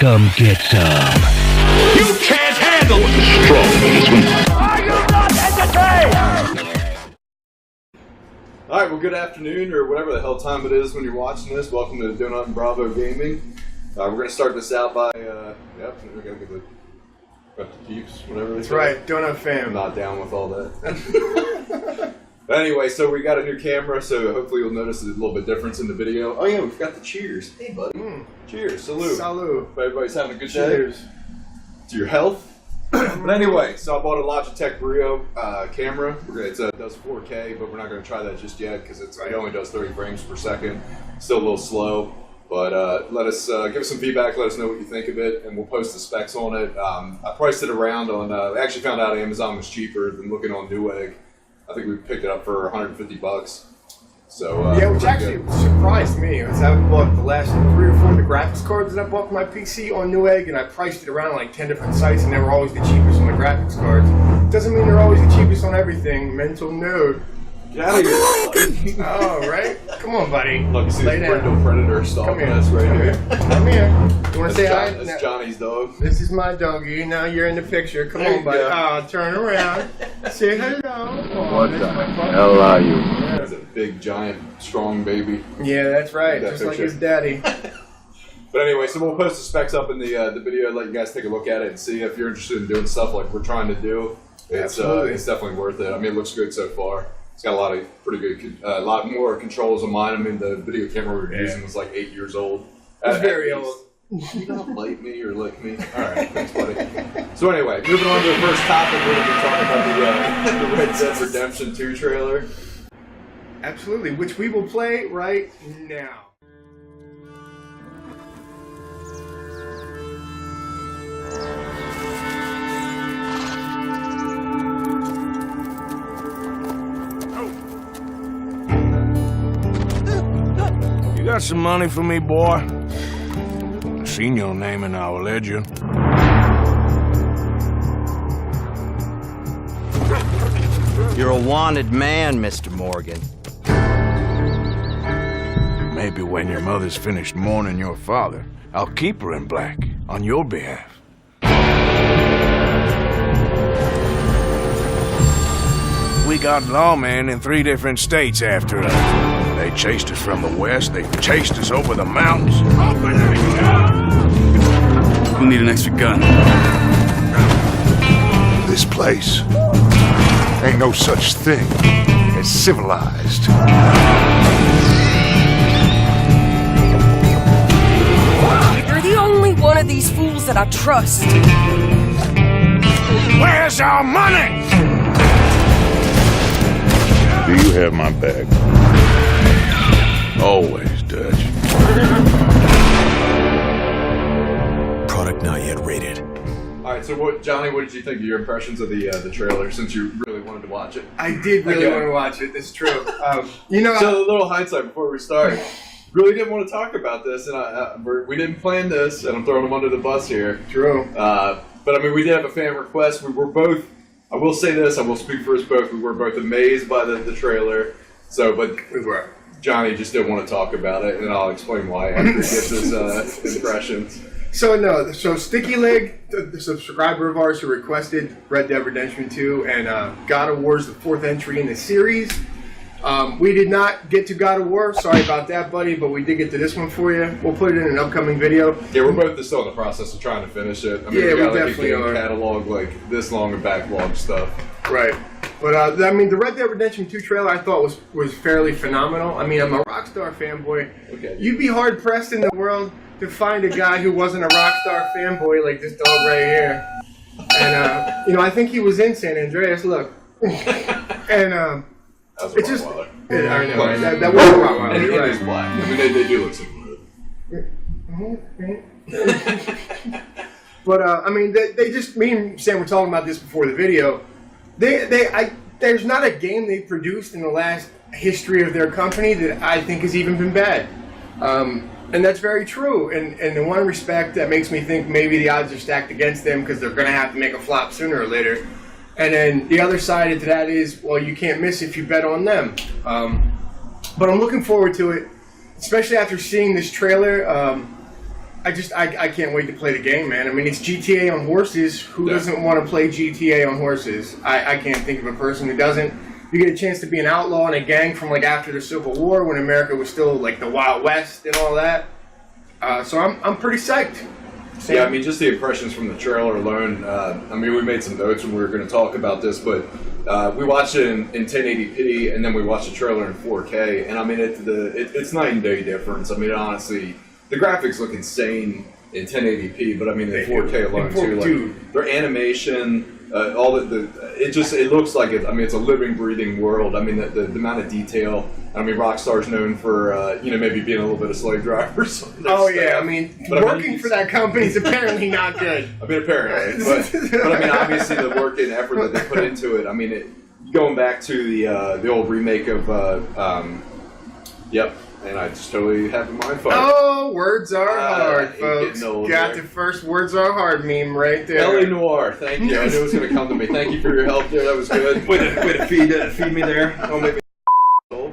Come get some. You can't handle it! Strong in this one. Are you not entertained? Alright, well, good afternoon, or whatever the hell time it is when you're watching this. Welcome to Donut and Bravo Gaming. We're going to start this out by, we're going to get the keeps, whatever. That's right, Donut fam. I'm not down with all that. But anyway, so we got a new camera, so hopefully you'll notice a little bit difference in the video. Oh yeah, we forgot the cheers. Hey buddy. Cheers, salute. Salute. Hope everybody's having a good Cheers. day. To your health. But anyway, so I bought a Logitech Brio camera. It does 4K, but we're not going to try that just yet because it only does 30 frames per second. Still a little slow, but let us give us some feedback. Let us know what you think of it, and we'll post the specs on it. I priced it around on. I actually found out Amazon was cheaper than looking on Newegg. I think we picked it up for 150 bucks. So yeah, which actually surprised me. I bought the last 3 or 4 of the graphics cards that I bought for my PC on Newegg, and I priced it around like 10 different sites, and they were always the cheapest on the graphics cards. Doesn't mean they're always the cheapest on everything. Mental note. Get out of here. Oh, right? Come on, buddy. Look, you see Lay the down. Predator stalking us right here. Come here. You want to say hi? That's Johnny's dog. This is my doggy. Now you're in the picture. Come on, buddy. Oh, turn around. Say hello. Oh, What the hell are you? He's a big, giant, strong baby. Yeah, that's right. That Just like picture. his daddy. But anyway, so we'll post the specs up in the video, let you guys take a look at it and see if you're interested in doing stuff like we're trying to do. It's definitely worth it. I mean, it looks good so far. It's got a lot of pretty good, a lot more controls than mine. I mean, the video camera we were using was like 8 years old. It's very old. You don't bite me or lick me. All right, thanks, buddy. So anyway, moving on to the first topic, we're going to be talking about the Red Dead Redemption 2 trailer. Absolutely, which we will play right now. You got some money for me, boy? I've seen your name in our ledger. You're a wanted man, Mr. Morgan. Maybe when your mother's finished mourning your father, I'll keep her in black on your behalf. We got lawmen in 3 different states after us. They chased us from the west, they chased us over the mountains. We'll need an extra gun. This place ain't no such thing as civilized. You're the only one of these fools that I trust. Where's our money? Do you have my bag? Always, Dutch. Product not yet rated. All right, so Johnny, what did you think of your impressions of the trailer since you really wanted to watch it? I did really want to watch it. It's true. You know, So a little hindsight before we start. Really didn't want to talk about this, and we didn't plan this, and I'm throwing them under the bus here. true. But I mean, we did have a fan request. We were both. I will say this. I will speak for us both. We were both amazed by the trailer. So, but We were. Johnny just didn't want to talk about it, and I'll explain why after he gives his impressions. So Sticky Leg, the subscriber of ours who requested Red Dead Redemption 2 and God of War is the 4th entry in the series. We did not get to God of War. Sorry about that, buddy, but we did get to this one for you. We'll put it in an upcoming video. Yeah, we're both still in the process of trying to finish it. I mean, Yeah, we got we like a definitely game are. catalog like this long of backlog stuff. Right. But I mean, the Red Dead Redemption 2 trailer I thought was fairly phenomenal. I mean, I'm a Rockstar fanboy. Okay. You'd be hard pressed in the world to find a guy who wasn't a Rockstar fanboy like this dog right here. And you know, I think he was in San Andreas. Look, and That's it's just. Rottweiler. Yeah, I know. That was a Rottweiler. And You're it is right. black. I mean, they do look similar. But I mean, they just, me and Sam were talking about this before the video. There's not a game they produced in the last history of their company that I think has even been bad. And that's very true. And in one respect, that makes me think maybe the odds are stacked against them because they're going to have to make a flop sooner or later. And then the other side to that is, well, you can't miss if you bet on them. But I'm looking forward to it, especially after seeing this trailer. I can't wait to play the game, man. I mean, it's GTA on horses. Who doesn't want to play GTA on horses? I can't think of a person who doesn't. You get a chance to be an outlaw in a gang from like after the Civil War when America was still like the Wild West and all that. So I'm pretty psyched. Sam? Yeah, I mean, just the impressions from the trailer alone. I mean, we made some notes when we were going to talk about this, but we watched it in 1080p, and then we watched the trailer in 4K, and I mean, it's night and day difference. I mean, honestly, the graphics look insane in 1080p, but I mean, in 4K alone too. Like their animation, all it looks like it. I mean, it's a living, breathing world. I mean, the amount of detail. I mean, Rockstar's known for maybe being a little bit of slave drivers. Oh yeah, I mean, working for that company is apparently not good. I mean, apparently, but I mean, obviously the work and effort that they put into it. I mean, going back to the old remake of yep. And I just totally have in mind for Oh, words are hard, folks. Got the first words are hard meme right there. L.A. Noire, thank you. I knew it was going to come to me. Thank you for your help there. That was good. Way to feed me there. Don't make me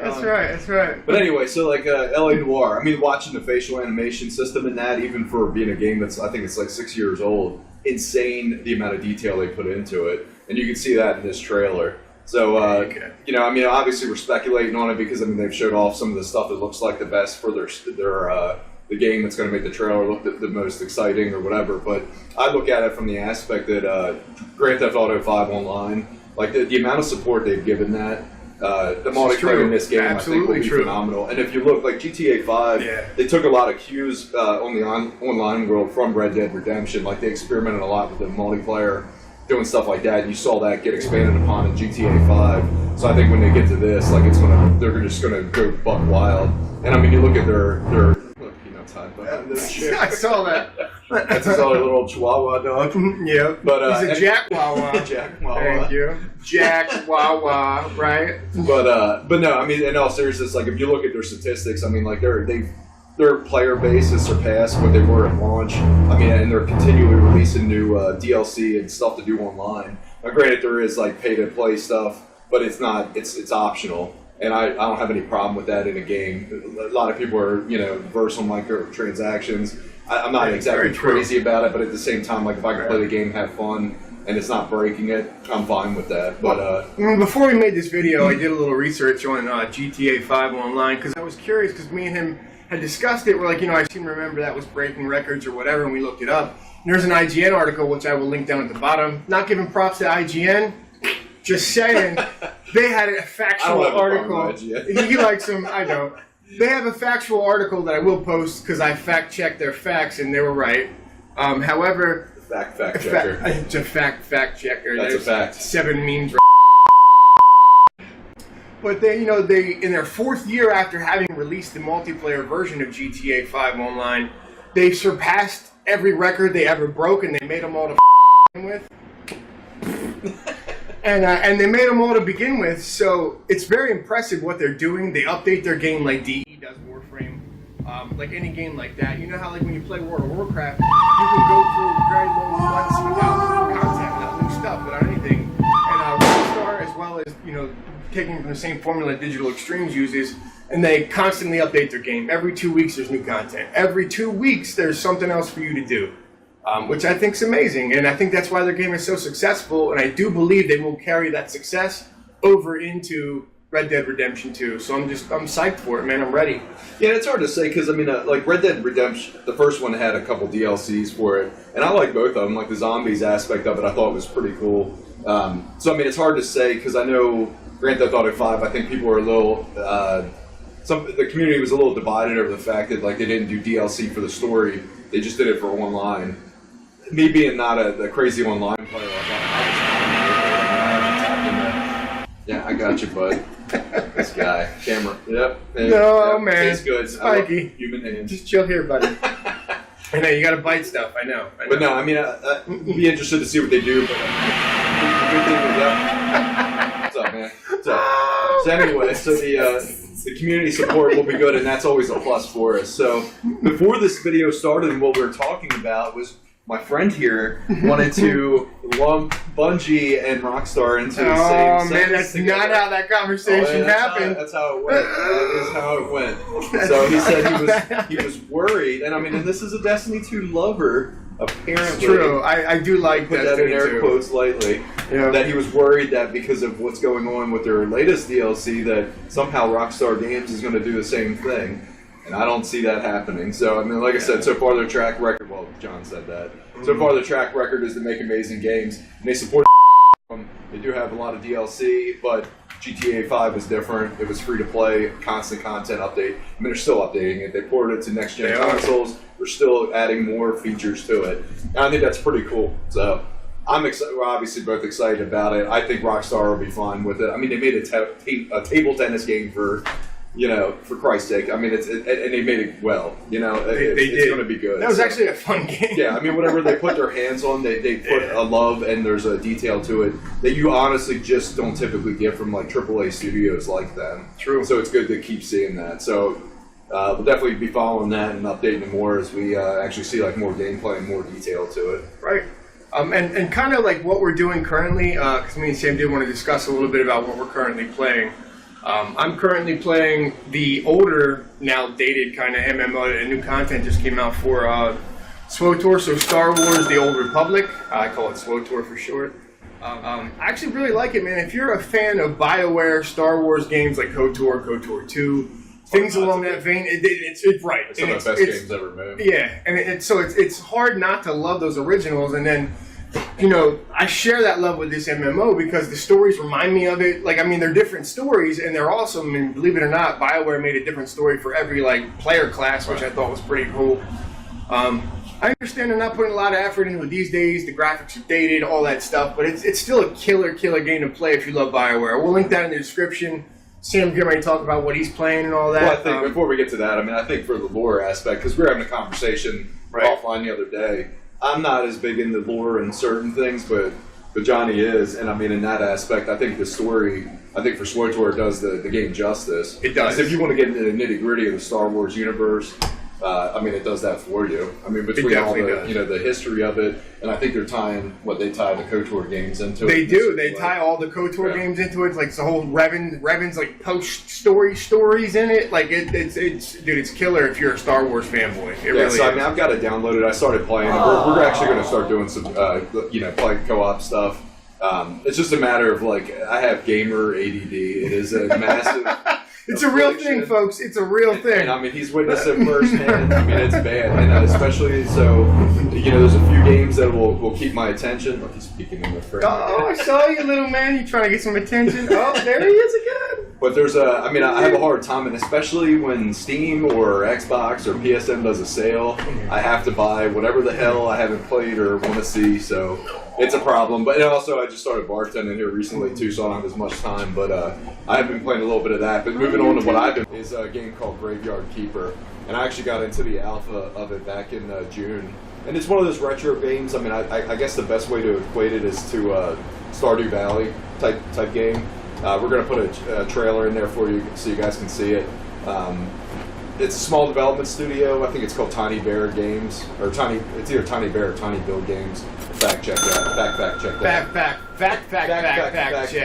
That's right, that's right. But anyway, so like L.A. Noire, I mean, watching the facial animation system in that, even for being a game that's, I think it's like 6 years old, insane the amount of detail they put into it. And you can see that in this trailer. So, I mean, obviously we're speculating on it because, I mean, they've showed off some of the stuff that looks like the best for the game that's going to make the trailer look the most exciting or whatever. But I look at it from the aspect that Grand Theft Auto 5 Online, like the amount of support they've given that, the multiplayer in this game, I think, will be phenomenal. And if you look, like GTA 5, they took a lot of cues on the online world from Red Dead Redemption. Like, they experimented a lot with the multiplayer, doing stuff like that, and you saw that get expanded upon in GTA 5. So I think when they get to this, like they're just gonna go buck wild. And I mean, you look at their look, time behind this shit. I saw that. That's his other little Chihuahua dog. Yeah, but he's a Jack Wawa. Jack Wawa. Thank you, Jack Wawa. Right. But no, I mean, in all seriousness, like if you look at their statistics, I mean, like their player base has surpassed what they were at launch. I mean, and they're continually releasing new DLC and stuff to do online. Now, granted, there is like pay-to-play stuff, but it's not. It's optional, and I don't have any problem with that in a game. A lot of people are verse on microtransactions. I'm not exactly crazy about it, but at the same time, like if I can play the game, have fun, and it's not breaking it, I'm fine with that. But before we made this video, I did a little research on GTA 5 online because I was curious because me and him had discussed it. We're like, I seem to remember that was breaking records or whatever, and we looked it up. And there's an IGN article, which I will link down at the bottom. Not giving props to IGN, just saying they had a factual article. He likes them, I don't. They have a factual article that I will post because I fact-checked their facts, and they were right. However... Fact checker. It's a fact checker. That's There's a fact. 7 memes. But they in their 4th year after having released the multiplayer version of GTA 5 Online, they surpassed every record they ever broke, and they made them all to with. And they made them all to begin with, so it's very impressive what they're doing. They update their game like DE does Warframe, like any game like that. You know how like when you play World of Warcraft, you can go through very long months without content, without new stuff, without anything. And Rockstar, as well as taking from the same formula Digital Extremes uses, and they constantly update their game. Every 2 weeks there's new content. Every 2 weeks there's something else for you to do, which I think is amazing. And I think that's why their game is so successful, and I do believe they will carry that success over into Red Dead Redemption 2. So I'm psyched for it, man. I'm ready. Yeah, it's hard to say because, I mean, like Red Dead Redemption, the first one had a couple DLCs for it, and I like both of them. Like the zombies aspect of it I thought was pretty cool. So, I mean, it's hard to say because I know Grand Theft Auto 5, I think people were a little, the community was a little divided over the fact that like they didn't do DLC for the story, they just did it for online. Me being not a crazy online player, yeah, I got you, bud. This guy, camera, yep. No, man, it's good. Spiky. Human hands. Just chill here, buddy. I know you gotta bite stuff. I know. But no, I mean, I'd be interested to see what they do. But the good thing is, what's up, man? What's up? So anyway, so the community support will be good, and that's always a plus for us. So before this video started, and what we were talking about was my friend here wanted to lump Bungie and Rockstar into the same Oh man, that's together. not how that conversation happened. That's how it went. That is how it went. So he said he was worried, and I mean, and this is a Destiny 2 lover. Apparently, True. I do like put that Destiny in air 2. quotes lightly. Yeah. That he was worried that because of what's going on with their latest DLC, that somehow Rockstar Games is going to do the same thing. And I don't see that happening. So, I mean, like I said, so far their track record, well, John said that. So far their track record is to make amazing games. And they support them. They do have a lot of DLC, but GTA 5 was different. It was free to play, constant content update. I mean, they're still updating it. They ported it to next-gen consoles. We're still adding more features to it. And I think that's pretty cool. So I'm excited. We're obviously both excited about it. I think Rockstar will be fine with it. I mean, they made a table tennis game for Christ's sake. I mean, and they made it well. It's going to be good. That was actually a fun game. Yeah, I mean, whatever they put their hands on, they put a love and there's a detail to it that you honestly just don't typically get from like AAA studios like them. True. So it's good to keep seeing that. So we'll definitely be following that and updating it more as we actually see like more gameplay and more detail to it. Right. And kind of like what we're doing currently, because me and Sam did want to discuss a little bit about what we're currently playing. I'm currently playing the older, now dated kind of MMO, and new content just came out for SWTOR, so Star Wars: The Old Republic. I call it SWTOR for short. I actually really like it, man. If you're a fan of BioWare Star Wars games like KOTOR, KOTOR 2, things along that vein, it's right. It's some of the best games ever made. Yeah, and it's hard not to love those originals, and then I share that love with this MMO because the stories remind me of it. Like, I mean, they're different stories, and they're also, I mean, believe it or not, BioWare made a different story for every like player class, which I thought was pretty cool. I understand they're not putting a lot of effort into it these days. The graphics are dated, all that stuff, but it's still a killer game to play if you love BioWare. We'll link that in the description. Sam can already talk about what he's playing and all that. Well, I think before we get to that, I mean, I think for the lore aspect, because we were having a conversation offline the other day. I'm not as big into lore and certain things, but Johnny is, and I mean, in that aspect, I think the story, I think for SWTOR does the game justice. It does. Because if you want to get into the nitty gritty of the Star Wars universe, I mean, it does that for you. I mean, between all the the history of it, and I think they're tying they tie the KOTOR games into it. They do. They tie all the KOTOR games into it. Like it's the whole Revan's like post stories in it. Like it's killer if you're a Star Wars fanboy. It really so is. I mean, I've got it downloaded. I started playing it. We're actually going to start doing some play co-op stuff. It's just a matter of like I have gamer ADD. It is a massive. It's a real thing, folks. It's a real thing. And I mean, he's witnessed it firsthand. I mean, it's bad, and especially so. There's a few games that will keep my attention. Look, he's peeking in the frame. Oh, I saw you, little man. You trying to get some attention? Oh, there he is again. But there's I have a hard time, and especially when Steam or Xbox or PSN does a sale, I have to buy whatever the hell I haven't played or want to see. So it's a problem. But also, I just started bartending here recently too, so I don't have as much time. But I have been playing a little bit of that. But moving on to what I've been is a game called Graveyard Keeper, and I actually got into the alpha of it back in June. And it's one of those retro games. I mean, I guess the best way to equate it is to Stardew Valley type game. We're going to put a trailer in there for you so you guys can see it. It's a small development studio. I think it's called Tiny Bear Games, or it's either Tiny Bear or Tiny Build Games. Fact check that. Fact check that. Fact check that. That's the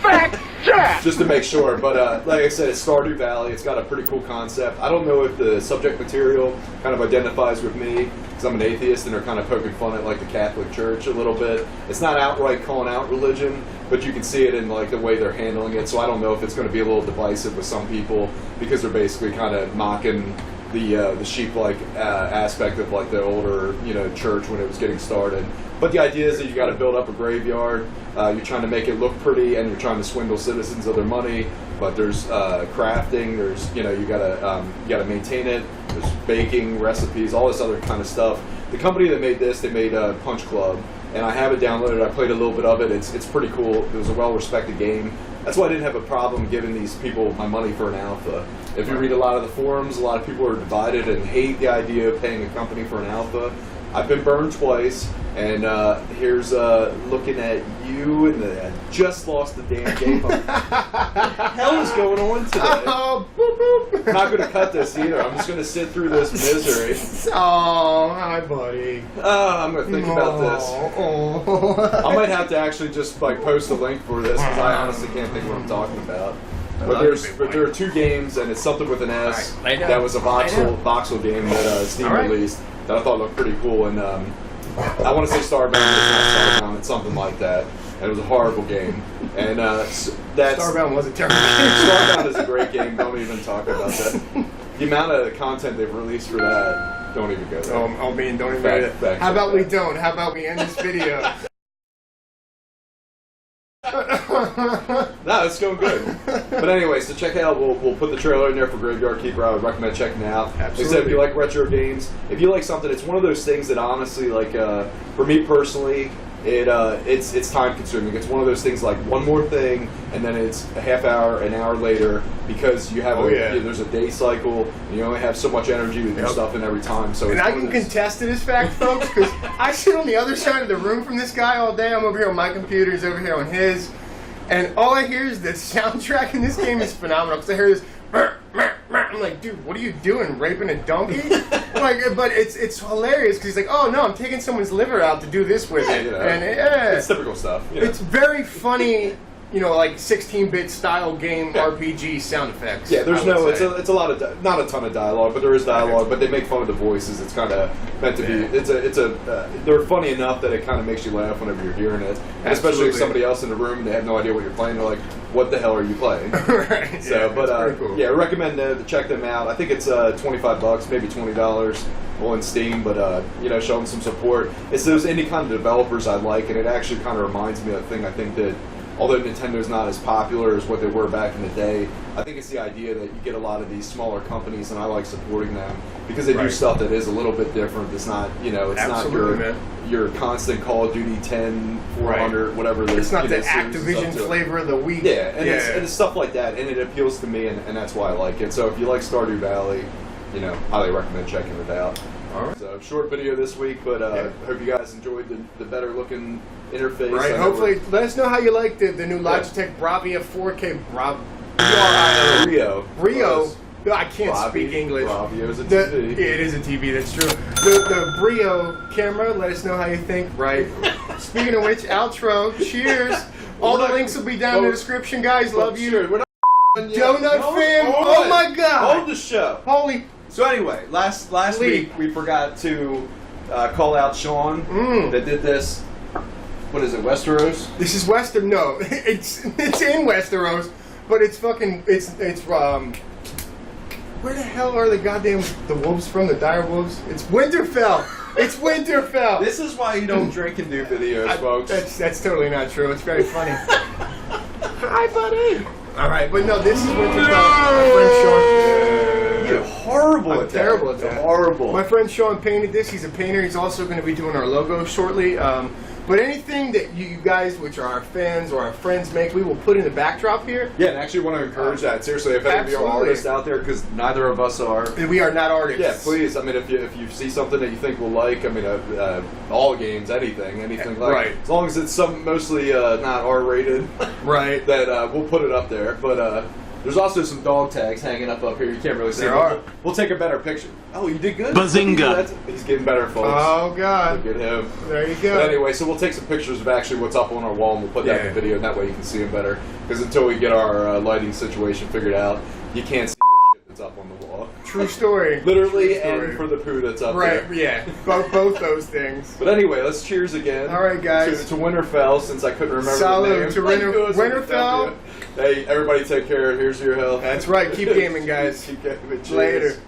fact check! Just to make sure, but like I said, it's Stardew Valley. It's got a pretty cool concept. I don't know if the subject material kind of identifies with me, because I'm an atheist and they're kind of poking fun at like the Catholic Church a little bit. It's not outright calling out religion, but you can see it in like the way they're handling it. So I don't know if it's going to be a little divisive with some people, because they're basically kind of mocking the sheep-like aspect of like the older church when it was getting started. But the idea is that you got to build up a graveyard. You're trying to make it look pretty, and you're trying to swindle citizens of their money. But there's crafting. There's you gotta maintain it. There's baking, recipes, all this other kind of stuff. The company that made this, they made Punch Club, and I have it downloaded. I played a little bit of it. It's pretty cool. It was a well-respected game. That's why I didn't have a problem giving these people my money for an alpha. If you read a lot of the forums, a lot of people are divided and hate the idea of paying a company for an alpha. I've been burned twice, and here's looking at you, and I just lost the damn game. What the hell is going on today? Oh, boop, boop. I'm not going to cut this either. I'm just going to sit through this misery. Oh, hi, buddy. I'm going to think about this. Oh. I might have to actually just like post a link for this because I honestly can't think what I'm talking about. But there are 2 games, and it's something with an S. Right, that was a voxel game that Steam released that I thought looked pretty cool. And I want to say Starbound, but it's not Starbound. It's something like that. And it was a horrible game. And that's Starbound was a terrible game. Starbound is a great game. Don't even talk about that. The amount of content they've released for that, don't even go there. Don't even go there. How about we don't? How about we end this video? No, it's going good. But anyway, so check out. We'll put the trailer in there for Graveyard Keeper. I would recommend checking it out. Absolutely. Except if you like retro games, if you like something, it's one of those things that honestly, like for me personally, it's time consuming. It's one of those things like one more thing, and then it's a half hour, an hour later, because you have there's a day cycle, and you only have so much energy with your stuff in every time. So and I can contest to this fact, folks, because I sit on the other side of the room from this guy all day. I'm over here on my computer, he's over here on his, and all I hear is the soundtrack in this game is phenomenal. Because I hear this. I'm like, dude, what are you doing? Raping a donkey? But it's hilarious because he's like, oh no, I'm taking someone's liver out to do this with it. You know, And it's typical stuff. You know? It's very funny, like 16-bit style game RPG sound effects. Yeah, there's it's a lot of not a ton of dialogue, but there is dialogue. But they make fun of the voices. It's kind of meant to be. They're funny enough that it kind of makes you laugh whenever you're hearing it, and especially if somebody else in the room they have no idea what you're playing. They're like, what the hell are you playing? Right. So, yeah, pretty cool. Yeah, I recommend to check them out. I think it's $25, maybe $20 on Steam, but show them some support. It's those indie kind of developers I like, and it actually kind of reminds me of a thing I think that, although Nintendo's not as popular as what they were back in the day, I think it's the idea that you get a lot of these smaller companies, and I like supporting them because they do stuff that is a little bit different. It's not, it's Absolutely, not your constant Call of Duty 10, 400, whatever. It's not the Activision flavor of the week. Yeah, and it's stuff like that, and it appeals to me, and that's why I like it. So if you like Stardew Valley, highly recommend checking it out. All right. So short video this week, but hope you guys enjoyed the better looking interface. Right. Hopefully, let us know how you like the new Logitech Bravia 4K Brio. I can't speak English. Bravio's a TV. It is a TV. That's true. The Brio camera. Let us know how you think. Right. Speaking of which, outro. Cheers. All the links will be down in the description, guys. Love you. We're not Donut fam. Oh my God. Hold the show. Holy. So anyway, last week we forgot to call out Sean that did this. What is it, Westeros? This is Western. No, it's in Westeros, but it's fucking. It's where the hell are the wolves from? The dire wolves? It's Winterfell. It's Winterfell. This is why you don't drink and do videos, folks. That's totally not true. It's very funny. Hi, buddy. All right, but no, this is Winterfell. My friend Sean. You're horrible at that. Terrible at that. Horrible. My friend Sean painted this. He's a painter. He's also going to be doing our logo shortly. But anything that you guys, which are our fans or our friends, make, we will put in the backdrop here. Yeah, and actually want to encourage that. Seriously, if any of you are artists out there, because neither of us are. We are not artists. Yeah, please. I mean, if you see something that you think we'll like, I mean, all games, anything like. Right. As long as it's mostly not R-rated. Right. That we'll put it up there. But there's also some dog tags hanging up here. You can't really see. There are. We'll take a better picture. Oh, you did good. Bazinga. He's getting better, folks. Oh, God. Look at him. There you go. But anyway, so we'll take some pictures of actually what's up on our wall, and we'll put that in the video, and that way you can see them better. Because until we get our lighting situation figured out, you can't see the shit that's up on the wall. True story. Literally, True story. and for the poo that's up there. there. Yeah. Both those things. But anyway, let's cheers again. All right, guys. To Winterfell, since I couldn't remember Salud the name. to Winterfell. Hey, everybody take care. Here's your health. That's right. Keep gaming, guys. Keep gaming. Cheers. Later.